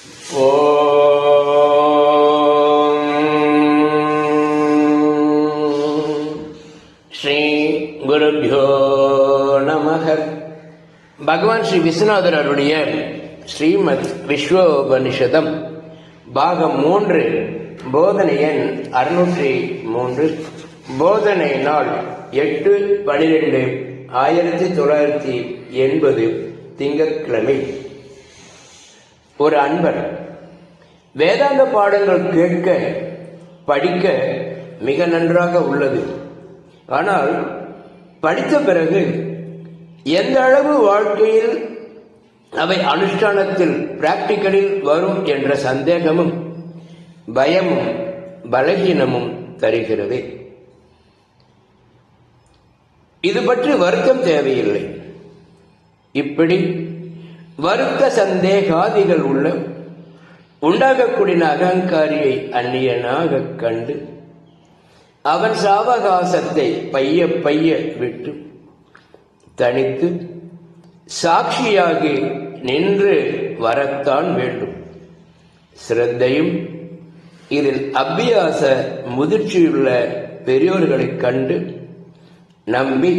ஸ்ரீ குருப்யோ நமஹ. பகவான் ஸ்ரீ விஸ்வநாதர் அருடைய ஸ்ரீமத் விஸ்வோபனிஷதம் பாகம் 3, போதனை எண் 603, போதனை நாள் 8/12/1980 திங்கட்கிழமை. ஒரு அன்பர், வேதாந்த பாடங்கள் கேட்க படிக்க மிக நன்றாக உள்ளது. ஆனால் படித்த பிறகு எந்த அளவு வாழ்க்கையில் அவை அனுஷ்டானத்தில் பிராக்டிக்கலில் வரும் என்ற சந்தேகமும் பயமும் பலகீனமும் தருகிறது. இது பற்றி வருத்தம் தேவையில்லை. இப்படி வருத்த சந்தேகாதிகள் உண்டாகக்கூடிய அகங்காரியை அந்நியனாக கண்டு அவன் சாவகாசத்தை பைய விட்டு தனித்து சாட்சியாகி நின்று வரத்தான் வேண்டும். சிரத்தையும் இதில் அபியாச முதிர்ச்சியுள்ள பெரியோர்களைக் கண்டு நம்பி